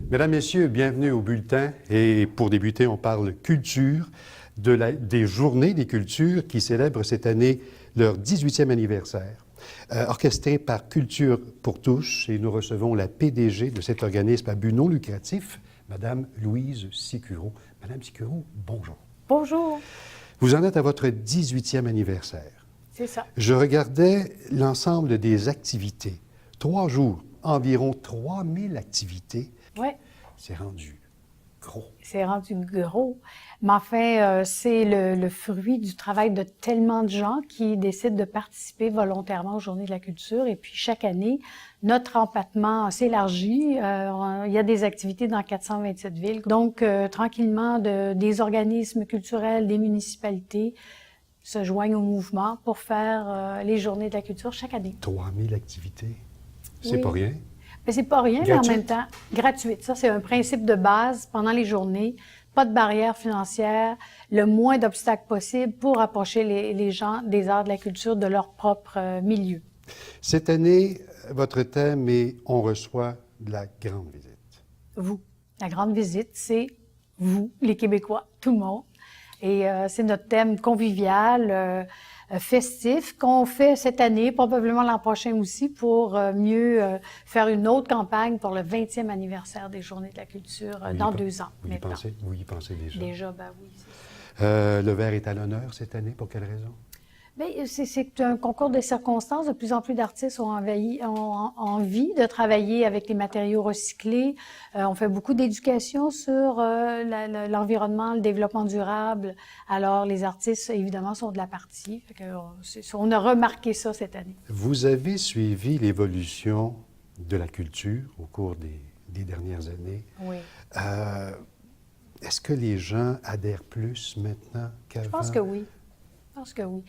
Mesdames, Messieurs, bienvenue au bulletin. Et pour débuter, on parle culture, des Journées des cultures qui célèbrent cette année leur 18e anniversaire. Orchestré par Culture pour tous, et nous recevons la PDG de cet organisme à but non lucratif, Madame Louise Sicuro. Madame Sicuro, bonjour. Bonjour. Vous en êtes à votre 18e anniversaire. C'est ça. Je regardais l'ensemble des activités. 3 jours, environ 3000 activités. Oui. C'est rendu gros. C'est rendu gros. Mais enfin, c'est le fruit du travail de tellement de gens qui décident de participer volontairement aux Journées de la culture. Et puis, chaque année, notre empattement s'élargit. Il y a des activités dans 427 villes. Donc, tranquillement, des organismes culturels, des municipalités se joignent au mouvement pour faire les Journées de la culture chaque année. 3000 activités, c'est Oui. pas rien. Mais c'est pas rien, Gratuite. mais en même temps, gratuite. Ça, c'est un principe de base pendant les journées. Pas de barrière financière, le moins d'obstacles possible pour approcher les gens des arts de la culture de leur propre milieu. Cette année, votre thème est « On reçoit de la grande visite ». Vous. La grande visite, c'est vous, les Québécois, tout le monde. Et c'est notre thème convivial, festif, qu'on fait cette année, probablement l'an prochain aussi, pour mieux faire une autre campagne pour le 20e anniversaire des Journées de la culture dans 2 ans. Vous y pensez déjà? Déjà, ben oui, c'est ça. Le verre est à l'honneur cette année, pour quelle raison? Bien, c'est un concours de circonstances. De plus en plus d'artistes ont envie de travailler avec les matériaux recyclés. On fait beaucoup d'éducation sur l'environnement, le développement durable. Alors, les artistes, évidemment, sont de la partie. Fait que, on a remarqué ça cette année. Vous avez suivi l'évolution de la culture au cours des dernières années. Oui. Est-ce que les gens adhèrent plus maintenant qu'avant? Je pense que oui. Je pense que oui.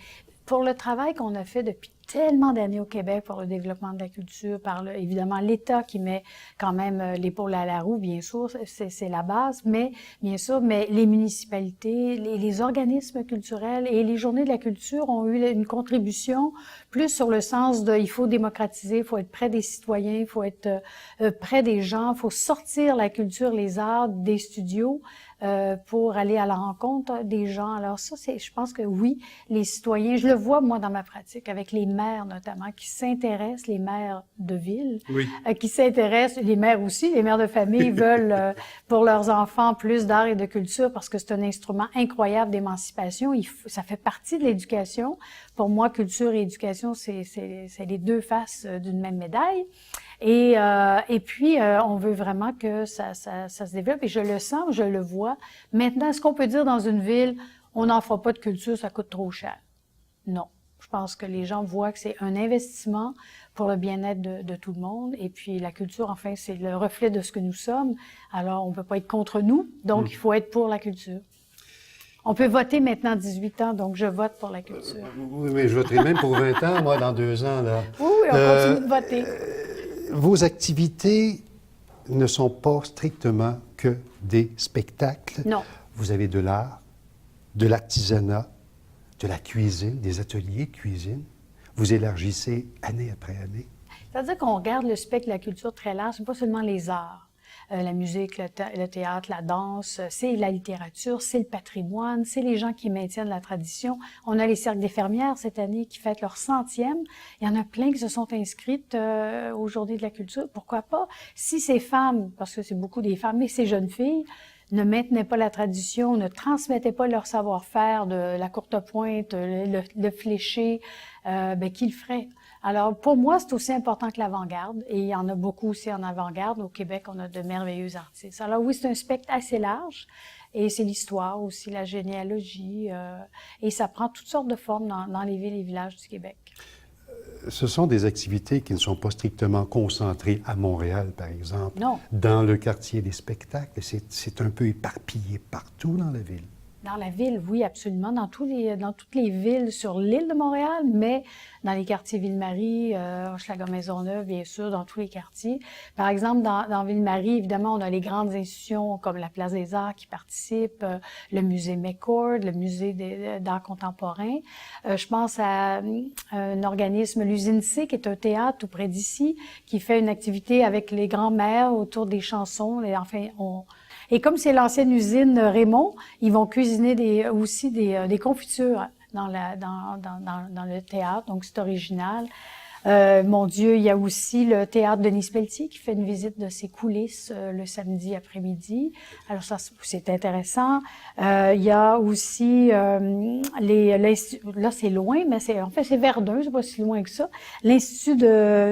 Pour le travail qu'on a fait depuis tellement d'années au Québec pour le développement de la culture, évidemment l'État qui met quand même l'épaule à la roue, bien sûr, c'est la base, mais bien sûr, mais les municipalités, les organismes culturels et les Journées de la culture ont eu une contribution plus sur le sens de il faut démocratiser, il faut être près des citoyens, il faut être près des gens, il faut sortir la culture, les arts des studios pour aller à la rencontre des gens. Alors ça, je pense que oui, les citoyens, je le vois moi dans ma pratique avec les maires notamment, qui s'intéressent, les maires de ville, oui. Qui s'intéressent, les maires aussi, les mères de famille veulent pour leurs enfants plus d'art et de culture parce que c'est un instrument incroyable d'émancipation. Ça fait partie de l'éducation. Pour moi, culture et éducation, c'est les 2 faces d'une même médaille. Et puis, on veut vraiment que ça se développe. Et je le sens, je le vois. Maintenant, est-ce qu'on peut dire dans une ville, on n'en fera pas de culture, ça coûte trop cher? Non. Je pense que les gens voient que c'est un investissement pour le bien-être de tout le monde. Et puis, la culture, enfin, c'est le reflet de ce que nous sommes. Alors, on ne peut pas être contre nous. Donc, il faut être pour la culture. On peut voter maintenant à 18 ans, donc je vote pour la culture. Oui, mais je voterai même pour 20 ans, moi, dans 2 ans, là. Oui, on continue de voter. Vos activités ne sont pas strictement que des spectacles. Non. Vous avez de l'art, de l'artisanat, de la cuisine, des ateliers de cuisine. Vous élargissez année après année. C'est-à-dire qu'on regarde le spectre de la culture très large, c'est pas seulement les arts. La musique, le théâtre, la danse, c'est la littérature, c'est le patrimoine, c'est les gens qui maintiennent la tradition. On a les cercles des fermières cette année qui fêtent leur 100e. Il y en a plein qui se sont inscrites aux Journées de la culture. Pourquoi pas? Si ces femmes, parce que c'est beaucoup des femmes, mais ces jeunes filles, ne maintenaient pas la tradition, ne transmettaient pas leur savoir-faire de la courte pointe, le fléché, qui le ferait? Alors, pour moi, c'est aussi important que l'avant-garde, et il y en a beaucoup aussi en avant-garde. Au Québec, on a de merveilleux artistes. Alors oui, c'est un spectre assez large, et c'est l'histoire aussi, la généalogie, et ça prend toutes sortes de formes dans les villes et villages du Québec. Ce sont des activités qui ne sont pas strictement concentrées à Montréal, par exemple. Non. Dans le quartier des spectacles, c'est un peu éparpillé partout dans la ville. Dans la ville, oui, absolument. Dans toutes les villes sur l'île de Montréal, mais dans les quartiers Ville-Marie, Hochelaga-Maisonneuve, bien sûr, dans tous les quartiers. Par exemple, dans Ville-Marie, évidemment, on a les grandes institutions comme la Place des Arts qui participent, le musée McCord, le musée d'art contemporain. Je pense à un organisme, l'Usine C, qui est un théâtre tout près d'ici, qui fait une activité avec les grands-mères autour des chansons. Et comme c'est l'ancienne usine Raymond, ils vont cuisiner aussi des confitures dans le théâtre, donc c'est original. Mon Dieu, il y a aussi le théâtre Denis Pelletier qui fait une visite de ses coulisses le samedi après-midi. Alors ça, c'est intéressant. Il y a aussi là c'est loin, mais c'est Verdun, c'est pas si loin que ça. L'Institut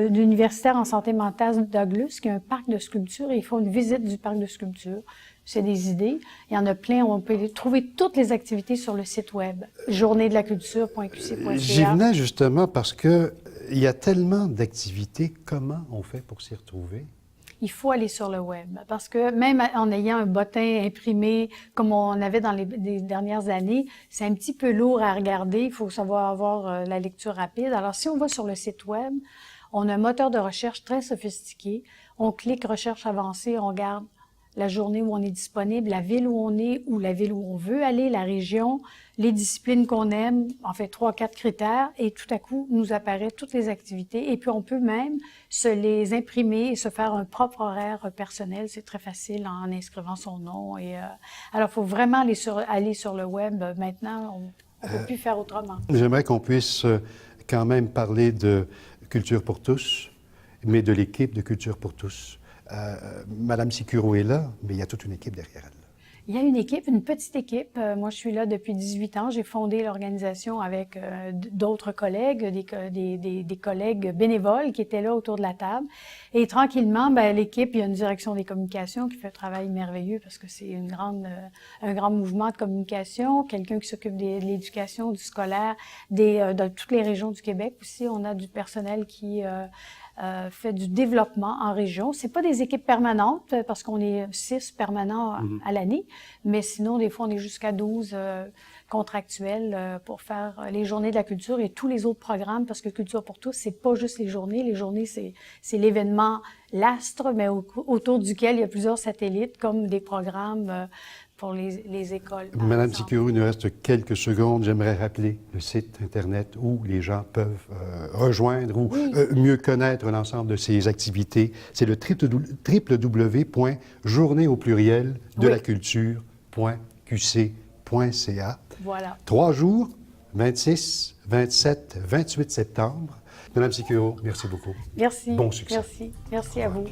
universitaire en santé mentale Douglas, qui a un parc de sculpture, et ils font une visite du parc de sculpture. C'est des idées. Il y en a plein. On peut trouver toutes les activités sur le site web, journéedelaculture.qc.ca. J'y venais justement parce que il y a tellement d'activités. Comment on fait pour s'y retrouver? Il faut aller sur le web parce que même en ayant un bottin imprimé comme on avait dans les dernières années, c'est un petit peu lourd à regarder. Il faut savoir avoir la lecture rapide. Alors, si on va sur le site web, on a un moteur de recherche très sophistiqué. On clique « Recherche avancée », on regarde la journée où on est disponible, la ville où on est ou la ville où on veut aller, la région, les disciplines qu'on aime, en fait 3 ou 4 critères, et tout à coup nous apparaît toutes les activités. Et puis on peut même se les imprimer et se faire un propre horaire personnel. C'est très facile en inscrivant son nom. Alors il faut vraiment aller sur le web. Maintenant, on ne peut plus faire autrement. J'aimerais qu'on puisse quand même parler de Culture pour tous, mais de l'équipe de Culture pour tous. Madame Sicuro est là, mais il y a toute une équipe derrière elle. Il y a une équipe, une petite équipe. Moi, je suis là depuis 18 ans. J'ai fondé l'organisation avec d'autres collègues, des collègues bénévoles qui étaient là autour de la table. Et tranquillement, l'équipe, il y a une direction des communications qui fait un travail merveilleux parce que c'est un grand mouvement de communication. Quelqu'un qui s'occupe de l'éducation, du scolaire, de toutes les régions du Québec aussi. On a du personnel qui fait du développement en région. C'est pas des équipes permanentes parce qu'on est 6 permanents à l'année, mais sinon, des fois, on est jusqu'à 12 contractuels pour faire les Journées de la culture et tous les autres programmes parce que Culture pour tous, c'est pas juste les journées. Les journées, c'est l'événement, l'astre, mais autour duquel il y a plusieurs satellites comme des programmes pour les écoles. Madame Sicuro, il nous reste quelques secondes. J'aimerais rappeler le site Internet où les gens peuvent rejoindre ou mieux connaître l'ensemble de ces activités. C'est le www.journée au pluriel de la culture.qc.ca. Voilà. 3 jours, 26, 27, 28 septembre. Madame Sicuro, merci beaucoup. Merci. Bon succès. Merci. Merci à vous.